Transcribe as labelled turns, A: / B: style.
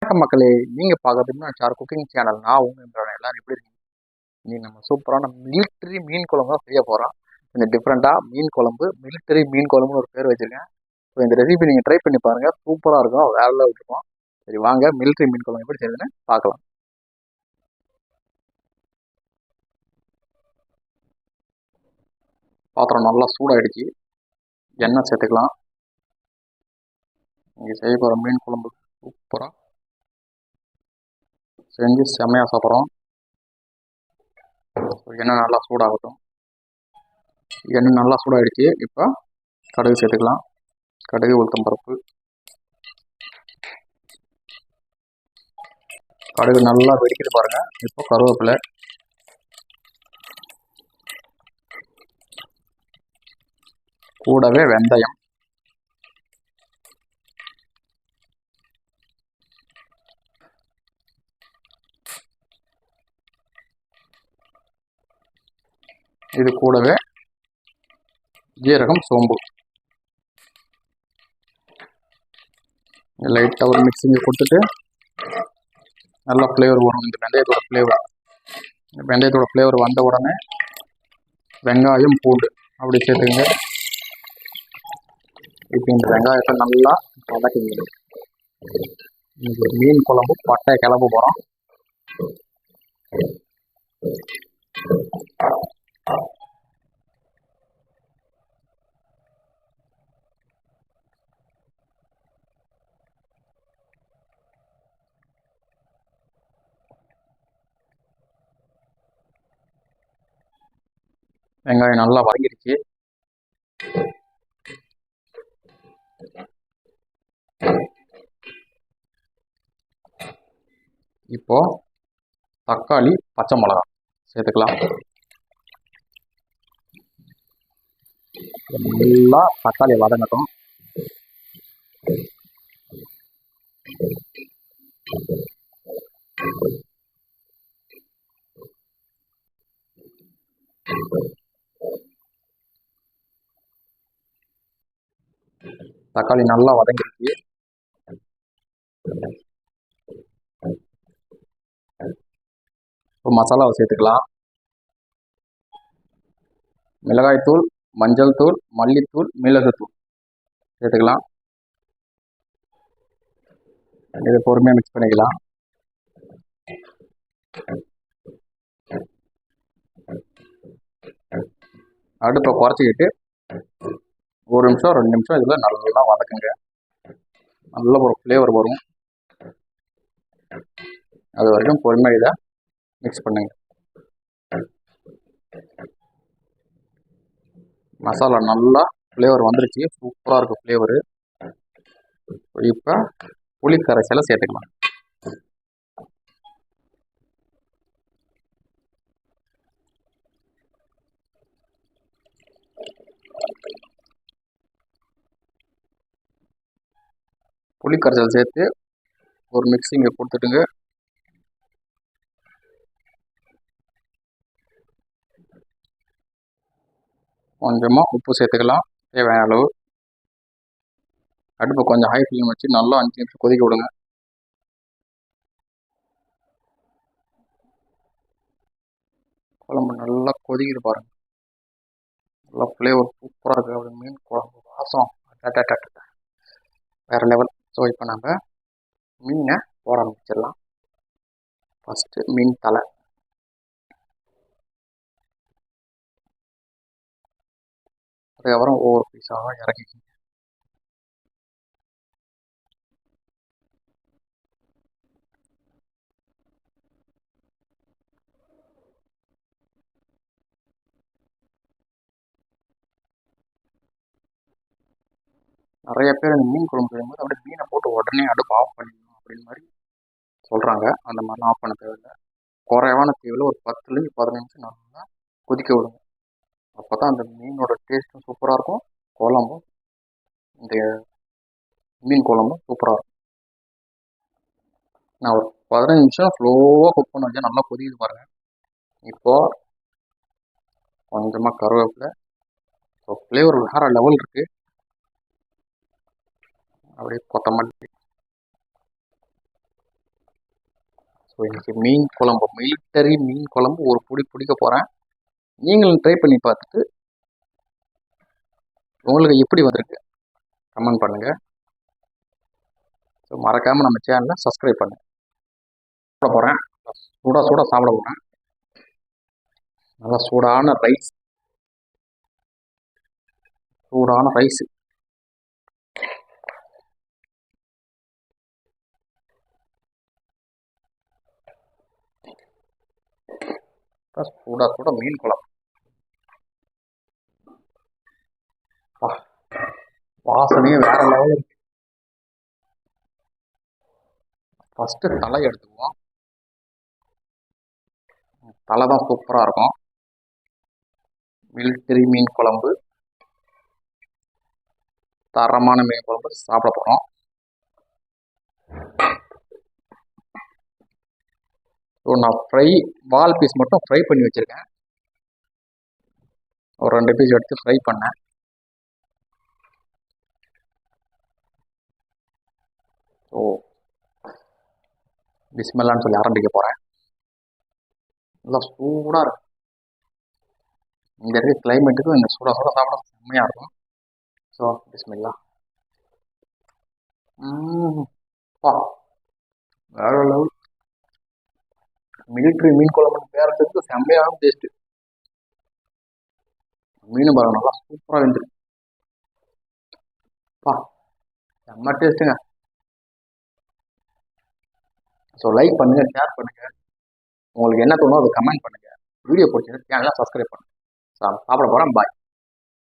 A: வணக்கம் மக்களே, நீங்கள் பார்க்குறது சார் குக்கிங் சேனல். நான் உங்கள் எல்லாரும் எப்படி இருக்கீங்க? நீ நம்ம சூப்பரான மிலிட்டரி மீன் குழம்பு தான் செய்ய போகிறோம். கொஞ்சம் டிஃப்ரெண்ட்டாக மீன் குழம்பு, மிலிட்டரி மீன் குழம்புன்னு ஒரு பேர் வச்சுருக்கேன். ஸோ இந்த ரெசிபி நீங்கள் ட்ரை பண்ணி பாருங்கள், சூப்பராக இருக்கும், வேற லெவல் இருக்கும். சரி வாங்க மிலிட்டரி மீன் குழம்பு எப்படி செய்யுதுன்னு பார்க்கலாம். பாத்திரம் நல்லா சூடாகிடுச்சு, எண்ணெய் சேர்த்துக்கலாம். இங்கே செய்ய போகிற மீன் குழம்பு சூப்பராக செஞ்சு செம்மையாக சாப்பிட்றோம். எண்ணெய் நல்லா சூடாகட்டும். எண்ணெய் நல்லா சூடாகிடுச்சு. இப்போ கடுகு சேர்த்துக்கலாம். கடுகு, உளுத்தம் பருப்பு. கடுகு நல்லா வெடிக்கிட்டு பாருங்க. இப்போ கருவேப்பிலை, கூடவே வெந்தயம், இது கூடவே ஜீரகம், சோம்பு. லைட்டாக ஒரு மிக்சிங்கை கொடுத்துட்டு நல்லா ஃப்ளேவர் வரும். இந்த வெந்தயத்தோட ஃப்ளேவர் வந்த உடனே வெங்காயம், பூண்டு அப்படி சேர்த்துங்க. இப்போ இந்த வெங்காயத்தை நல்லா வதக்குங்க. இந்த மீன் குழம்பு பட்டையை கிளம்ப போகிறோம். வெங்காயம் நல்லா வதங்கிடுச்சு. இப்போ தக்காளி, பச்சை மிளகாய் சேர்த்துக்கலாம். நல்லா தக்காளி வதங்கட்டும். தக்காளி நல்லா வதங்கிடுச்சு. இப்போ மசாலாவை சேர்த்துக்கலாம். மிளகாய்த்தூள், மஞ்சள் தூள், மல்லித்தூள், மிளகுத்தூள் சேர்த்துக்கலாம். இதை பொறுமையாக மிக்ஸ் பண்ணிக்கலாம். அடுப்பை குறைச்சிக்கிட்டு 1 நிமிஷம் 2 நிமிஷம் இதில் நல்லா வதக்குங்க. நல்ல ஒரு ஃப்ளேவர் வரும். அது வரைக்கும் பொறுமையாக இதை மிக்ஸ் பண்ணுங்க. மசாலா நல்லா ஃப்ளேவர் வந்துருச்சு, சூப்பராக இருக்கும் ஃப்ளேவரு. இப்போ புளி கரைசலை சேர்த்துக்கலாம். புளி கரைசல் சேர்த்து ஒரு மிக்சிங்கை கொடுத்துட்டுங்க. கொஞ்சமாக உப்பு சேர்த்துக்கலாம், தேவையான அளவு. அடுப்பை கொஞ்சம் ஹை ஃப்ளேம் வச்சு நல்லா 5 நிமிஷம் கொதிக்க விடுங்க. குழம்பு நல்லா கொதிக்கிட்டு பாருங்க. நல்லா ஃப்ளேவர் சூப்பராக இருக்குது. அப்படி மீன் குழம்பு வாசம் வேறு லெவல். ஸோ இப்போ நம்ம மீனை போட ஆரம்பிச்சிடலாம். ஃபஸ்ட்டு மீன் தலை, அதுக்கப்புறம் ஒவ்வொரு பீஸாக இறக்கிக்கிங்க. நிறைய பேர் இந்த மீன் குழம்பு செய்யும்போது அப்படியே மீனை போட்டு உடனே அடுப்பு ஆஃப் பண்ணிடணும் அப்படின்னு மாதிரி சொல்கிறாங்க. அந்த மாதிரிலாம் ஆஃப் பண்ண தேவையில்லை. குறைவான தீவில் ஒரு 10லேருந்து 15 நிமிஷம் நல்லா கொதிக்க விடுங்க. அப்போ தான் அந்த மீனோட டேஸ்ட்டும் சூப்பராக இருக்கும், குழம்பும் இந்த மீன் குழம்பும் சூப்பராக இருக்கும். நான் ஒரு 15 நிமிஷம் ஸ்லோவாக குக் பண்ண வச்சா நல்லா கொதிக்குது பாருங்கள். இப்போது கொஞ்சமாக கருவேப்பிலை. ஸோ ஃப்ளேவர் வேறு லெவல் இருக்குது. அப்படியே கொத்தமல்லி, ஸோ இன்றைக்கி மீன் குழம்பு, மிலிட்டரி மீன் குழம்பு ஒரு பிடிக்க போகிறேன். நீங்களும் ட்ரை பண்ணி பார்த்துட்டு உங்களுக்கு எப்படி வந்திருக்கு கமெண்ட் பண்ணுங்கள். ஸோ மறக்காமல் நம்ம சேனலை சப்ஸ்கிரைப் பண்ணுங்கள். சாப்பிட போகிறேன், சூடாக சாப்பிட போகிறேன். நல்லா சூடான ரைஸ், சூட மீன் குழம்பு. வாசனையே வேற லெவலில் இருக்கு. ஃபஸ்ட்டு தலை எடுத்துக்குவோம். தலை தான் சூப்பராக இருக்கும். மிலிட்டரி மீன் குழம்பு, தரமான மீன் குழம்பு சாப்பிட போகிறோம். ஸோ நான் வால் பீஸ் மட்டும் ஃப்ரை பண்ணி வச்சுருக்கேன். ஒரு 2 பீஸ் எடுத்து ஃப்ரை பண்ணேன். ஸோ பிஸ்மில்லான்னு சொல்லி ஆரம்பிக்க போகிறேன். நல்லா சூடாக இருக்கும். இங்கே இருக்க கிளைமேட்டுக்கும் இந்த சூடாக சாப்பிட செம்மையாக இருக்கும். ஸோ பிஸ்மில்லா. வேற லெவல். மிலிட்ரி மீன் குழம்புன்னு பேரத்துக்கு செம்மையான டேஸ்ட்டு. மீன் பாருங்க நல்லா சூப்பராக இருந்துருக்கு. செம்ம டேஸ்ட்டுங்க. ஸோ லைக் பண்ணுங்கள், ஷேர் பண்ணுங்கள். உங்களுக்கு என்ன தோணும் அதை கமெண்ட் பண்ணுங்கள். வீடியோ பிடிச்சிருந்தா சேனலை சப்ஸ்கிரைப் பண்ணுங்கள். சாப்பிட போகிறேன். பாய்.